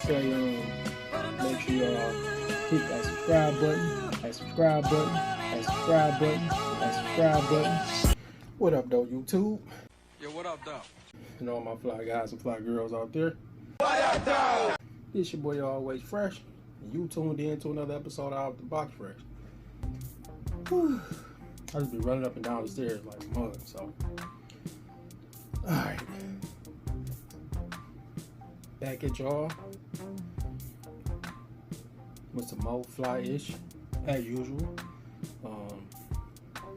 say make sure y'all hit that subscribe button, that subscribe button, that subscribe button, that subscribe button. What up, though, YouTube? Yo, what up, though? And all my fly guys and fly girls out there. What up, though? It's your boy Always Fresh, and you tuned in to another episode of Out the Box Fresh. Whew. I just be running up and down the stairs like a mug, so. Alright. Back at y'all with some more fly-ish, as usual.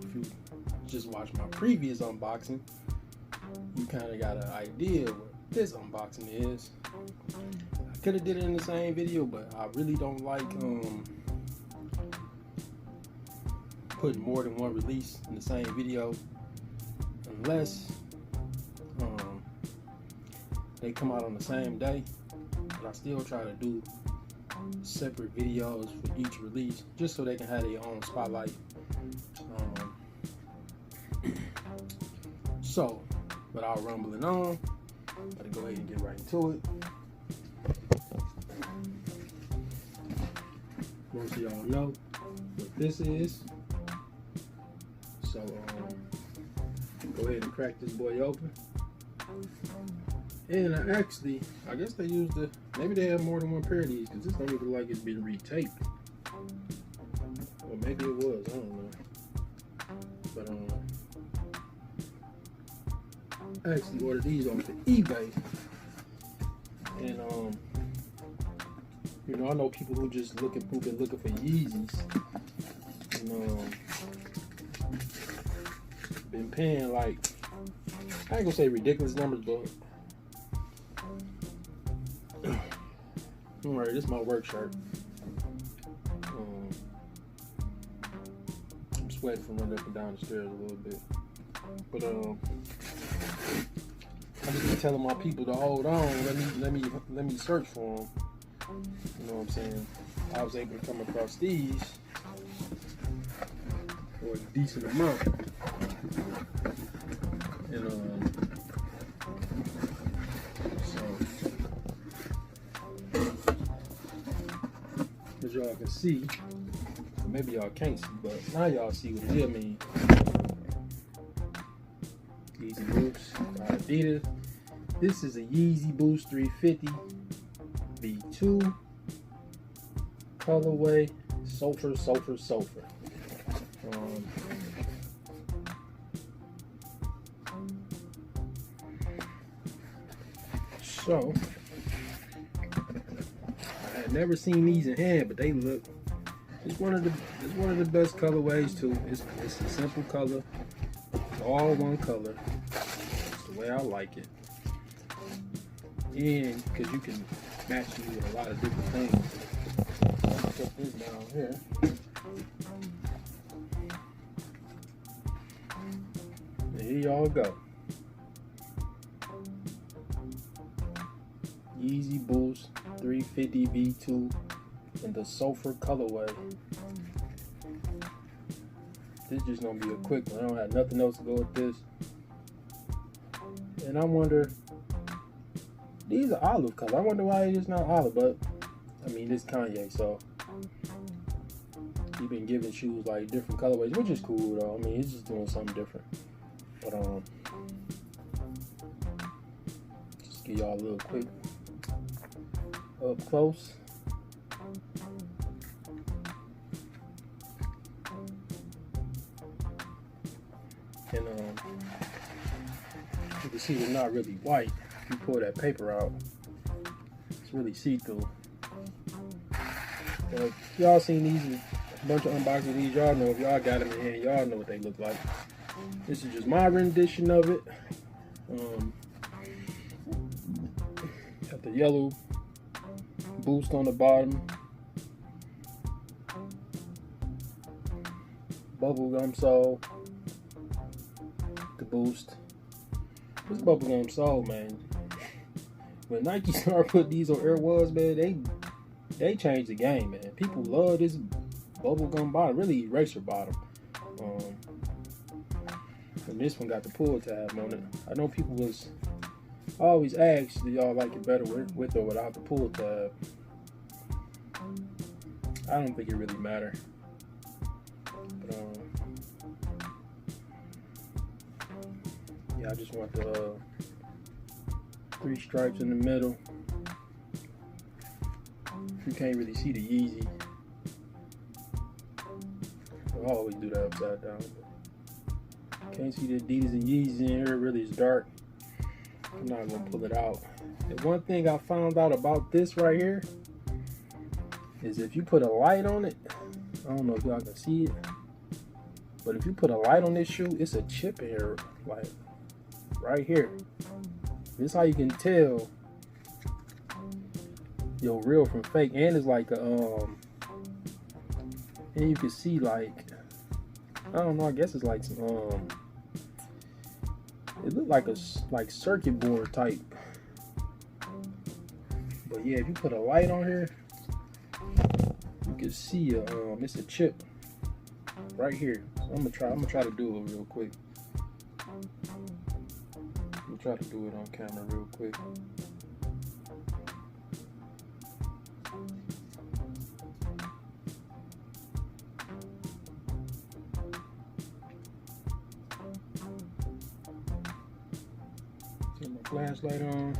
If you just watched my previous unboxing, you kind of got an idea what this unboxing is. I could have did it in the same video, but I really don't like putting more than one release in the same video unless they come out on the same day. But I still try to do separate videos for each release just so they can have their own spotlight. So, without rumbling on, I'm gonna go ahead and get right into it. Most of y'all know what this is. So, go ahead and crack this boy open. And I guess they used maybe they have more than one pair of these because this don't look like it's been retaped. Or maybe it was, I don't know. But, I actually ordered these off of eBay. And, you know, I know people who just been looking for Yeezys. And, been paying like, I ain't gonna say ridiculous numbers, but alright, this is my work shirt. I'm sweating from running up and down the stairs a little bit. But I just been telling my people to hold on, let me search for them. You know what I'm saying? I was able to come across these for a decent amount. And as y'all can see, maybe y'all can't see, but now y'all see what it is. I mean, Yeezy Boost by Adidas. This is a Yeezy Boost 350 V2 colorway, Sulfer. So, I had never seen these in hand, but they look. It's one of the best colorways too. It's a simple color. It's all one color. It's the way I like it. And because you can match it with a lot of different things. I'll put this down here. And here y'all go. Yeezy Boost 350 V2 in the Sulfer colorway. This is just gonna be a quick one. I don't have nothing else to go with this. And I wonder, these are olive color. I wonder why it's not olive, but I mean, it's Kanye, so he been giving shoes like different colorways, which is cool though. I mean, he's just doing something different. But just give y'all a little quick up close. And you can see they're not really white. If you pull that paper out, it's really see-through. So if y'all seen these, a bunch of unboxings of these, y'all know. If y'all got them in hand, y'all know what they look like. This is just my rendition of it. Got the yellow Boost on the bottom, bubblegum sole, the Boost. This bubblegum sole, man. When Nike started putting these on Air Ones, man, they changed the game, man. People love this bubblegum bottom, really eraser bottom. And this one got the pull tab on it. I know people was I always ask, do y'all like it better with or without the pull tab? I don't think it really matters. But yeah, I just want the 3 stripes in the middle. You can't really see the Yeezy. I always do that upside down. Can't see the Adidas and Yeezy in here. It really is dark. I'm not gonna pull it out. And one thing I found out about this right here is if you put a light on it, I don't know if y'all can see it, but if you put a light on this shoe, it's a chip in here, like right here. This is how you can tell your real from fake. And it's like a and you can see, like, I don't know, I guess it's like some it looked like a circuit board type. But yeah, if you put a light on here, you can see it's a chip right here. So I'm gonna try to do it real quick. I'm gonna try to do it on camera real quick. Turn my flashlight on.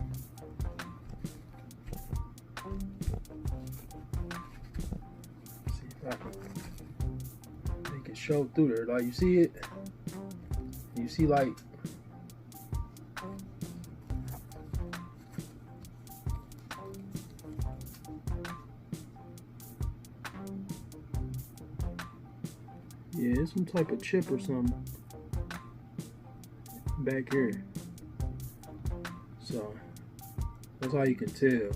See if I can make it show through there. Like, you see it? You see, like, yeah, it's some type of chip or something back here. So that's how you can tell.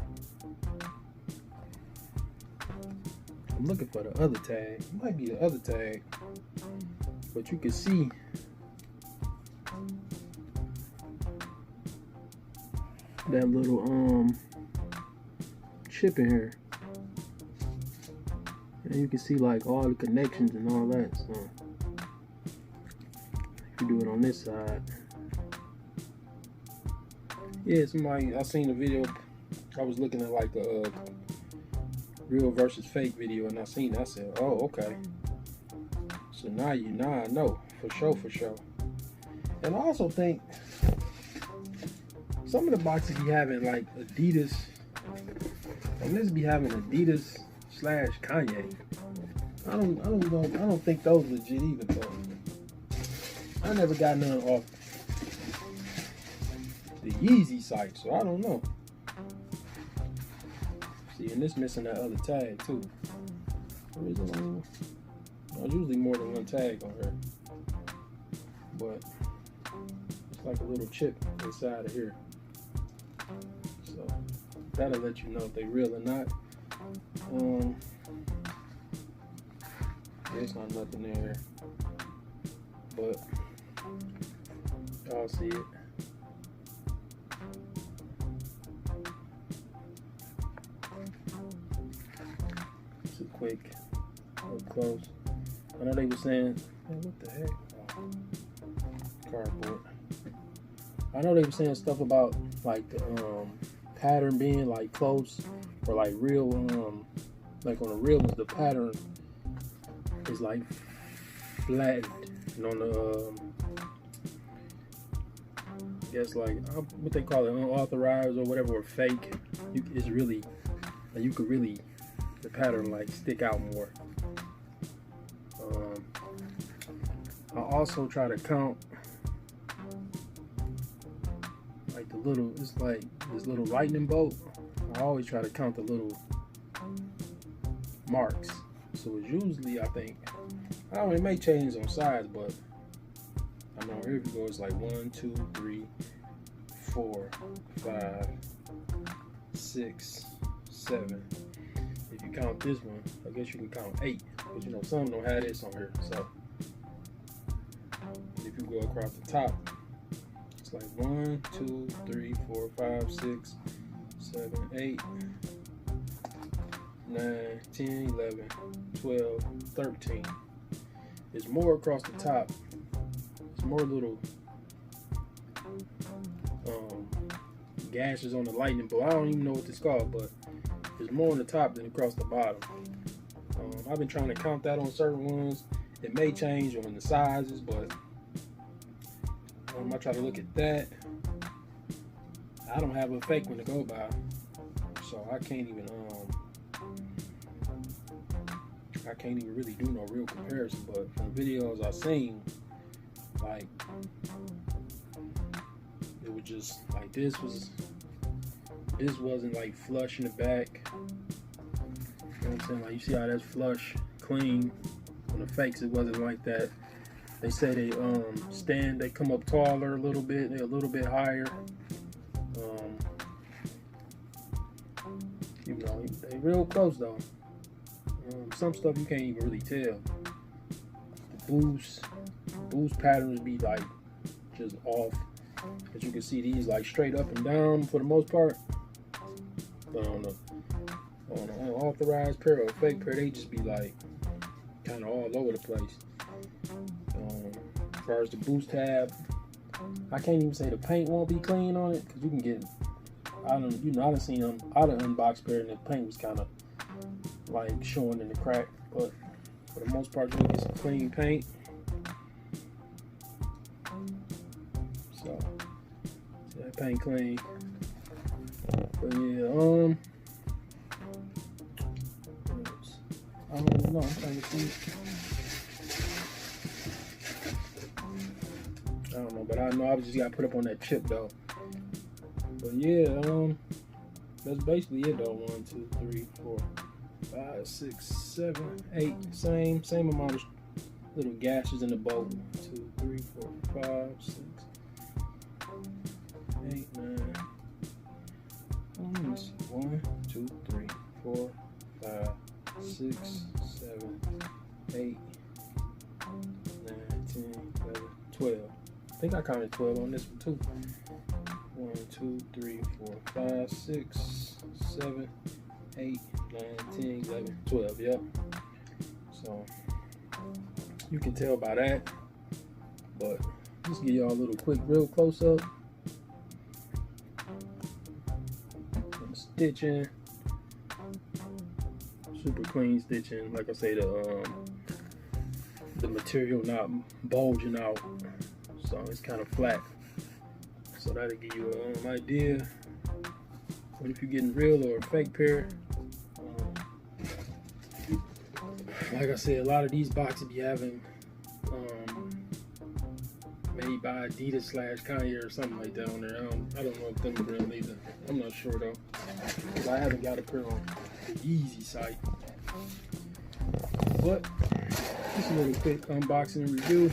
I'm looking for the other tag. It might be the other tag, but you can see that little chip in here, and you can see like all the connections and all that. So if you do it on this side, yeah, somebody, I seen a video. I was looking at like a real versus fake video, and I seen it. I said, oh, okay. So now I know for sure. And I also think some of the boxes be having like Adidas, and this be having Adidas / Kanye. I don't think those legit either though. I never got none off the Yeezy site, so I don't know. See, and this missing that other tag too. Where is it on? There's usually more than one tag on her, but it's like a little chip inside of here. So that'll let you know if they real or not. There's not nothing there, but y'all see it. It's a quick up close. I know they were saying, hey, what the heck? Oh, cardboard. I know they were saying stuff about like the pattern being like close or like real, like on the real ones the pattern is like flattened, and on the I guess like what they call it, unauthorized or whatever, or fake, it's really you could really the pattern like stick out more. I also try to count like the little, it's like this little lightning bolt. I always try to count the little marks. So it's usually, I think, I don't know, it may change on size, but I know here we go, it's like 1, 2, 3, 4, 5, 6, 7. If you count this one, I guess you can count 8. But you know, some don't have this on here. So if you go across the top, it's like 1, 2, 3, 4, 5, 6, 7, 8, 9, 10, 11, 12, 13. There's more across the top. There's more little gashes on the lightning bolt. I don't even know what it's called, but there's more on the top than across the bottom. I've been trying to count that on certain ones. It may change on the sizes, but I try to look at that. I don't have a fake one to go by, so I can't even really do no real comparison. But from the videos I've seen, like, it was just like this wasn't like flush in the back. You know what I'm saying? Like, you see how that's flush, clean. On the fakes, it wasn't like that. They say they come up taller a little bit, they're a little bit higher. You know, they real close though. Some stuff you can't even really tell. The boost patterns be like just off. As you can see, these like straight up and down for the most part. But on an unauthorized pair or a fake pair, they just be like kind of all over the place. As far as the boost tab, I can't even say the paint won't be clean on it, because you can get, I done seen them out of unboxed pair and the paint was kind of like showing in the crack, but for the most part you'll get some clean paint. So that paint clean. But yeah, I don't know, I'm trying to see. I don't know, but I know I just got put up on that chip though. But yeah, that's basically it though. 1, 2, 3, 4, 5, 6, 7, 8. Same amount of little gashes in the bolt. 2, 3, 4, 5, 6, 8, 9. Let me see. 1, 2, 3, 4, 5, 6, 7, 8, 9, 10, 11, 12. I think I counted 12 on this one too. 1, 2, 3, 4, 5, 6, 7, 8, 9, 10, 11, 12. Yep. So you can tell by that. But just give y'all a little quick, real close up. Stitching. Super clean stitching. Like I say, the material not bulging out. So it's kind of flat. So that'll give you an idea. But if you're getting real or a fake pair, like I said, a lot of these boxes be having made by Adidas / Kanye or something like that on there. I don't know if them are real either. I'm not sure though, because I haven't got a pair on the Yeezy site. But just a little quick unboxing and review.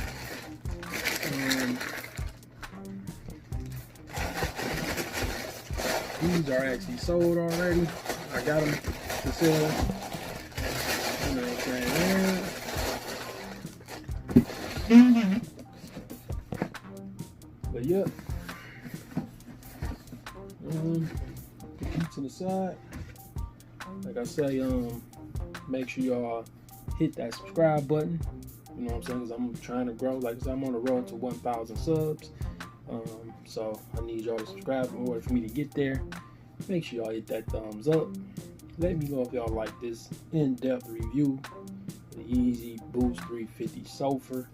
These are actually sold already. I got them to sell. You know what I'm saying? But yep. To the side. Like I say, make sure y'all hit that subscribe button. You know what I'm saying? Because I'm trying to grow. Like I said, I'm on the road to 1,000 subs. So I need y'all to subscribe in order for me to get there. Make sure y'all hit that thumbs up. Let me know if y'all like this in-depth review of the Yeezy Boost 350 Sulfer.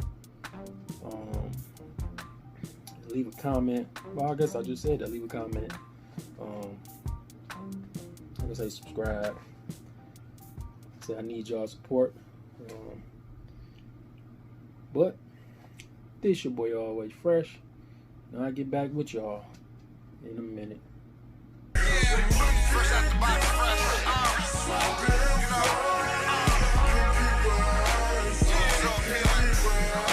Leave a comment. Well, I guess I just said that. Leave a comment. Like I say, subscribe. Say I need y'all support. But this your boy Always Fresh. And I'll get back with y'all in a minute. Yeah.